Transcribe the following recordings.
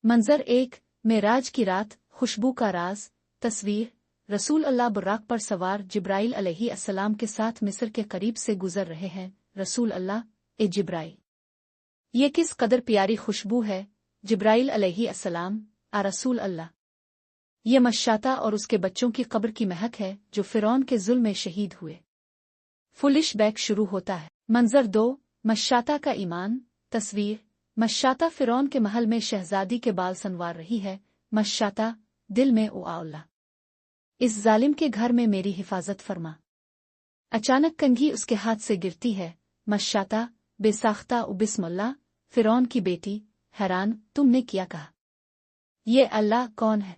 मंजर 1, मेराज की रात, खुशबू का राज। तस्वीर, रसूल अल्लाह बुर्राक पर सवार जिब्राइल अलैहिस्सलाम के साथ मिस्र के करीब से गुजर रहे हैं। रसूल अल्लाह, ए जिब्राइल, ये किस कदर प्यारी खुशबू है। जिब्राइल अलैहिस्सलाम, आ रसूल अल्लाह, ये मशाता और उसके बच्चों की कब्र की महक है जो फिरौन के जुल्म में शहीद हुए। फुलिश बैक शुरू होता है। मंजर 2, मशाता का ईमान। तस्वीर, मशाता फिरौन के महल में शहजादी के बाल संवार रही है। मशाता, दिल में ओ अल्लाह, इस जालिम के घर में मेरी हिफाजत फरमा। अचानक कंघी उसके हाथ से गिरती है। मशाता, बेसाख्ता उ बिस्मिल्लाह, फिरौन की बेटी, हैरान, तुमने क्या कहा? ये अल्लाह कौन है?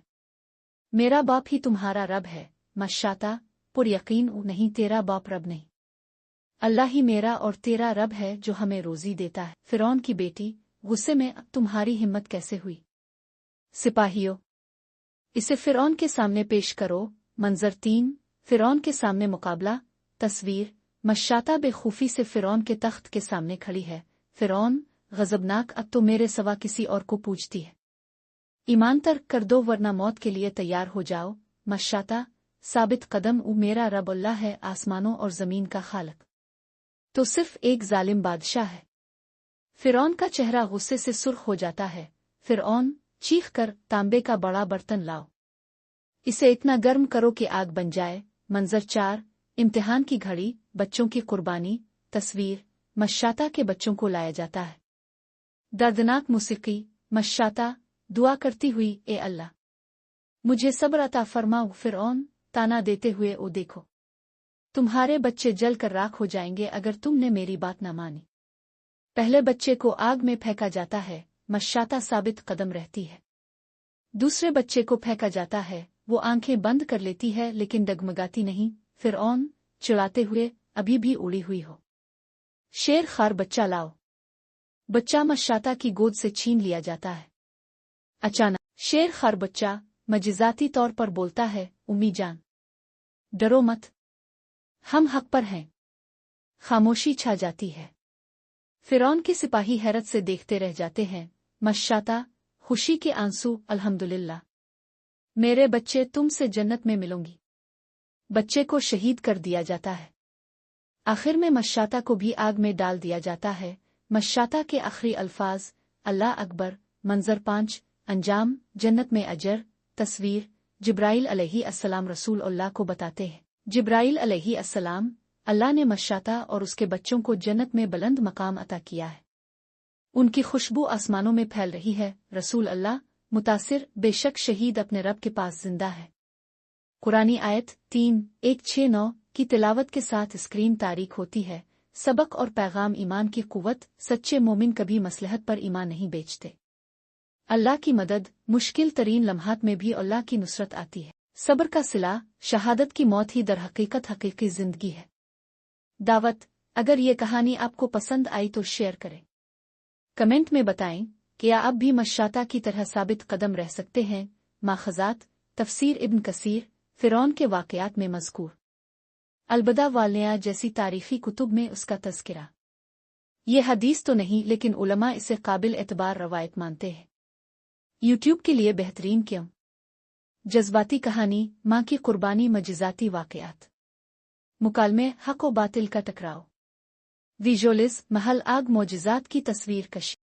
मेरा बाप ही तुम्हारा रब है। मशाता, पुर यकीन नहीं, तेरा बाप रब नहीं, अल्लाह ही मेरा और तेरा रब है जो हमें रोजी देता है। फिरौन की बेटी, गुस्से में, अब तुम्हारी हिम्मत कैसे हुई? सिपाहियों, इसे फिरौन के सामने पेश करो। मंजर 3, फिरौन के सामने मुकाबला। तस्वीर, मशाता बेखूफी से फिरौन के तख्त के सामने खड़ी है। फिरौन, गजबनाक, अब तो मेरे सवा किसी और को पूछती है। ईमान तर्क कर दो वरना मौत के लिए तैयार हो जाओ। मशाता, साबित कदम, मेरा रब अल्लाह है, आसमानों और जमीन का खालक तो सिर्फ एक जालिम बादशाह है। फिरौन का चेहरा गुस्से से सुर्ख हो जाता है। फिरौन, चीख कर, तांबे का बड़ा बर्तन लाओ, इसे इतना गर्म करो कि आग बन जाए। मंजर 4, इम्तिहान की घड़ी, बच्चों की कुर्बानी। तस्वीर, मशाता के बच्चों को लाया जाता है। दर्दनाक मौसीकी। मशाता, दुआ करती हुई, ए अल्लाह, मुझे सब्र अता फरमाओ। फिरौन, ताना देते हुए, ओ देखो, तुम्हारे बच्चे जल कर राख हो जाएंगे अगर तुमने मेरी बात न मानी। पहले बच्चे को आग में फेंका जाता है। मशाता साबित कदम रहती है। दूसरे बच्चे को फेंका जाता है। वो आंखें बंद कर लेती है लेकिन डगमगाती नहीं। फिरौन, चिढ़ाते हुए, अभी भी उड़ी हुई हो, शेर खार बच्चा लाओ। बच्चा मशाता की गोद से छीन लिया जाता है। अचानक शेर खार बच्चा मजिजाती तौर पर बोलता है, उम्मी जान, डरो मत, हम हक पर हैं। खामोशी छा जाती है। फिरौन के सिपाही हैरत से देखते रह जाते हैं। मशाता, खुशी के आंसू, अल्हम्दुलिल्लाह, मेरे बच्चे, तुमसे जन्नत में मिलूंगी। बच्चे को शहीद कर दिया जाता है। आखिर में मशाता को भी आग में डाल दिया जाता है। मशाता के आखिरी अल्फाज, अल्लाह अकबर। मंजर 5, अंजाम, जन्नत में अजर। तस्वीर, जिब्राइल अलैहिस्सलाम रसूल अल्लाह को बताते हैं। जिब्राइल अलैहिस्सलाम, अल्लाह ने मशाता और उसके बच्चों को जन्नत में बुलंद मकाम अता किया है। उनकी खुशबू आसमानों में फैल रही है। रसूल अल्लाह, मुतासिर, बेशक शहीद अपने रब के पास जिंदा है। कुरानी आयत 3:169 की तिलावत के साथ स्क्रीन तारीख होती है। सबक और पैगाम, ईमान की कुव्वत। सच्चे मोमिन कभी मसलहत पर ईमान नहीं बेचते। अल्लाह की मदद, मुश्किल तरीन लम्हात में भी अल्लाह की नुसरत आती है। सब्र का सिला, शहादत की मौत ही दर हकीकत हकीकी जिंदगी है। दावत, अगर ये कहानी आपको पसंद आई तो शेयर करें। कमेंट में बताएं, क्या आप भी मशाता की तरह साबित कदम रह सकते हैं। माखज़ात, तफसीर इब्न कसीर, फिरौन के वाक़यात में मज़कूर अलबदा वालनिया जैसी तारीखी कुतुब में उसका तज़किरा। ये हदीस तो नहीं लेकिन उलमा इसे काबिल एतबार रवायत मानते हैं। यूट्यूब के लिए बेहतरीन क्यों? जज्बाती कहानी, माँ की कुर्बानी, मजिजाती वाक़यात, मुकालमे, हक व बातिल का टकराव, विजुअल्स, महल आग, मोजिज़ात की तस्वीर कशी।